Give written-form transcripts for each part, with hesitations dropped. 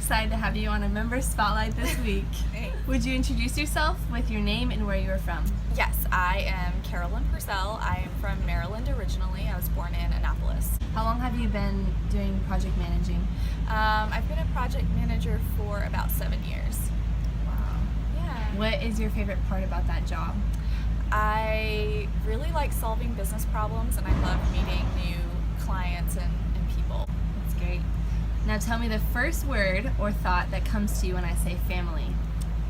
excited to have you on a member spotlight this week. Thanks. Would you introduce yourself with your name and where you are from? Yes, I am Carolyn Purcell. I am from Maryland originally. I was born in Annapolis. How long have you been doing project managing? I've been a project manager for about 7 years. Wow. Yeah. What is your favorite part about that job? I really like solving business problems, and I love meeting new clients and people. That's great. Now tell me the first word or thought that comes to you when I say family.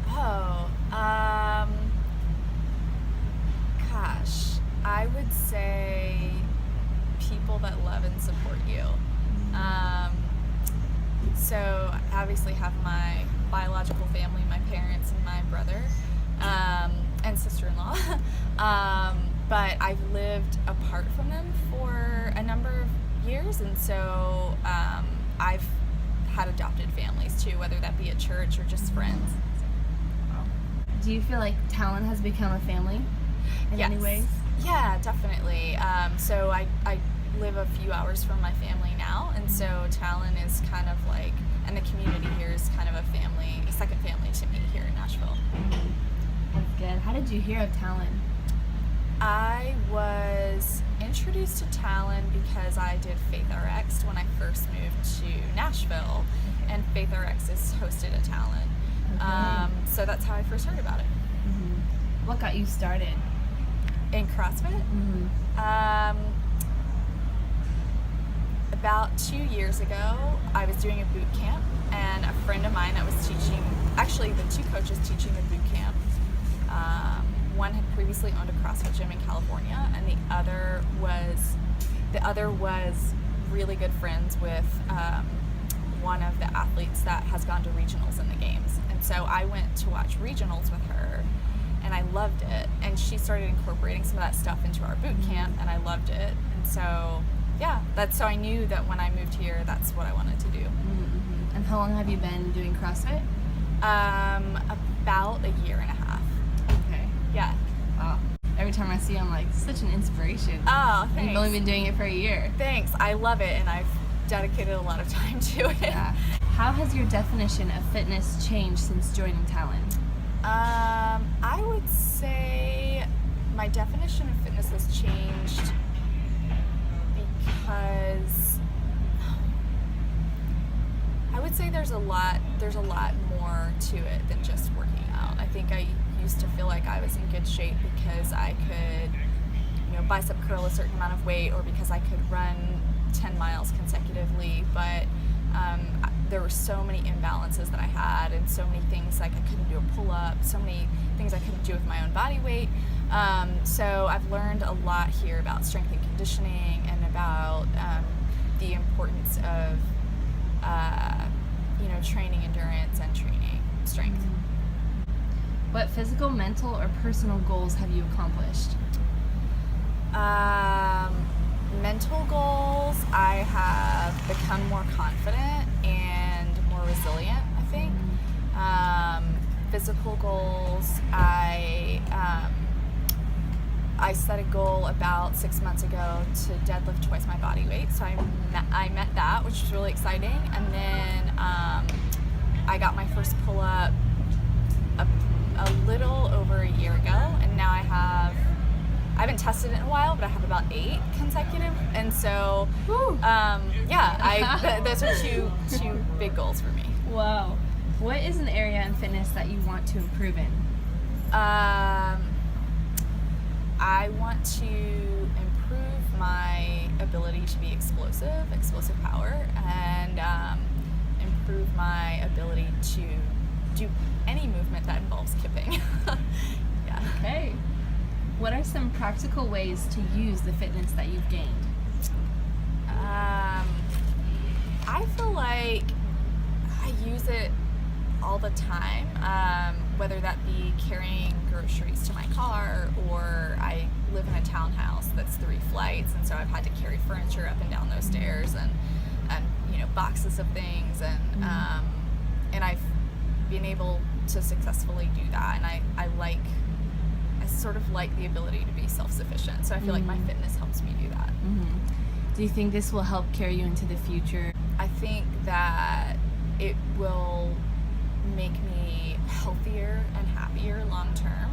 Oh, gosh, I would say people that love and support you. So I obviously have my biological family, my parents and my brother, and sister-in-law. But I've lived apart from them for a number of years, and so I've had adopted families too, whether that be at church or just friends. Do you feel like Talon has become a family in Yes. any ways? Yeah, definitely. So I live a few hours from my family now, and so Talon is kind of like, and the community here is kind of a family, a second family to me here in Nashville. That's good. How did you hear of Talon? I was introduced to Talon because I did Faith RX when I first moved to Nashville, and Faith RX is hosted at Talon. Okay. So that's how I first heard about it. Mm-hmm. What got you started? In CrossFit? Mm-hmm. About 2 years ago, I was doing a boot camp, and a friend of mine that was teaching, actually the two coaches teaching the boot camp, one had previously owned a CrossFit gym in California, and the other was really good friends with one of the athletes that has gone to regionals in the games. And so I went to watch regionals with her, and I loved it. And she started incorporating some of that stuff into our boot camp, and I loved it. And so, yeah, so I knew that when I moved here, that's what I wanted to do. Mm-hmm. And how long have you been doing CrossFit? About a year and a half. Okay. Yeah. Wow. Every time I see you, I'm like, such an inspiration. Oh, And thanks. you've only been doing it for a year. Thanks. I love it, and I've dedicated a lot of time to it. Yeah. How has your definition of fitness changed since joining Talon? I would say my definition of fitness has changed because I would say there's a lot more to it than just working out. I think I used to feel like I was in good shape because I could, bicep curl a certain amount of weight, or because I could run 10 miles consecutively, but there were so many imbalances that I had, and so many things like I couldn't do a pull-up, so many things I couldn't do with my own body weight. So I've learned a lot here about strength and conditioning, and about the importance of training endurance and training strength. What physical, mental, or personal goals have you accomplished? Mental goals, I have become more confident and more resilient, I think. Physical goals, I set a goal about 6 months ago to deadlift twice my body weight, so I met that, which was really exciting. And then I got my first pull-up a little over a year ago, and now I haven't tested it in a while, but I have about 8 consecutive, and so those are two big goals for me. Wow. What is an area in fitness that you want to improve in? I want to improve my ability to be explosive power, and improve my ability to do any movement that involves kipping. Yeah. Okay. What are some practical ways to use the fitness that you've gained? I feel like I use it all the time, whether that be carrying groceries to my car, or I live in a townhouse that's 3 flights, and so I've had to carry furniture up and down those stairs, and boxes of things, and I've been able to successfully do that, and I sort of like the ability to be self-sufficient, so I feel like my fitness helps me do that. Do you think this will help carry you into the future? I think that it will make me healthier and happier long term.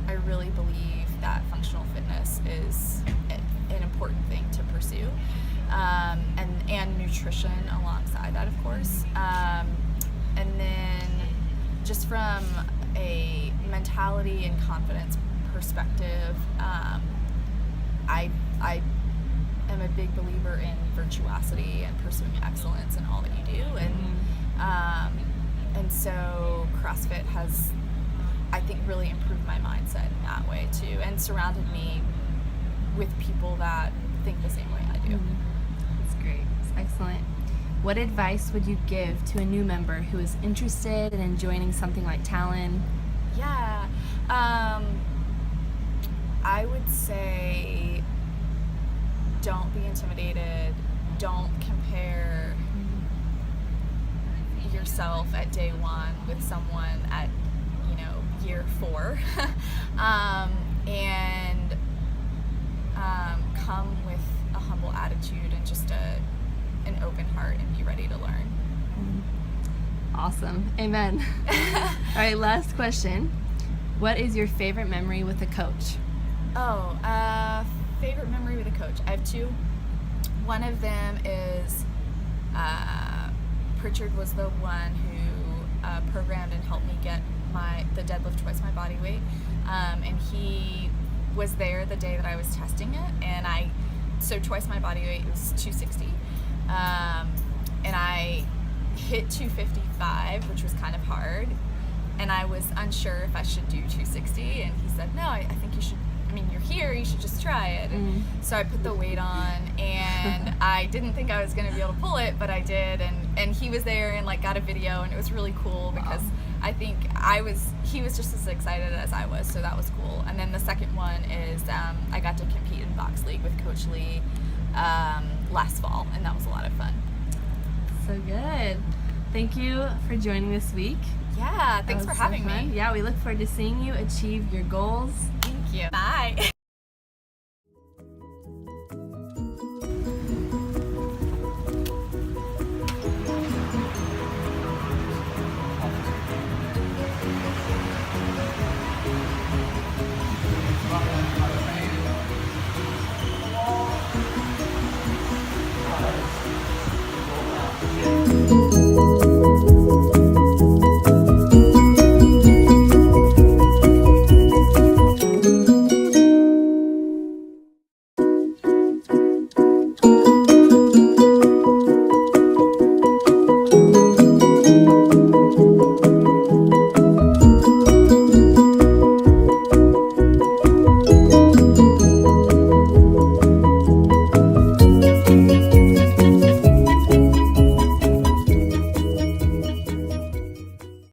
I really believe that functional fitness is an important thing to pursue, and nutrition alongside that, of course. And then just from a mentality and confidence perspective, I am a big believer in virtuosity and pursuing excellence in all that you do, and so CrossFit has, I think, really improved my mindset in that way too, and surrounded me with people that think the same way I do. That's great. It's excellent. What advice would you give to a new member who is interested in joining something like Talon? Yeah, I would say don't be intimidated. Don't compare yourself at day one with someone at, year 4. And come with a humble attitude and just an open heart, and be ready to learn. Awesome. Amen. All right, last question. What is your favorite memory with a coach? Favorite memory with a coach. I have 2. One of them is Pritchard was the one who programmed and helped me get the deadlift twice my body weight, and he was there the day that I was testing it, and so twice my body weight was 260, and I hit 255, which was kind of hard, and I was unsure if I should do 260, and he said, no, I think you should, you're here, you should just try it. And so I put the weight on, and I didn't think I was going to be able to pull it, but I did, and he was there and got a video, and it was really cool because I think he was just as excited as I was, so that was cool. And then the second one is I got to compete in Box League with Coach Lee last fall, and that was a lot of fun. So good. Thank you for joining this week. Yeah, thanks for having me. Yeah, we look forward to seeing you achieve your goals. Thank you. Bye.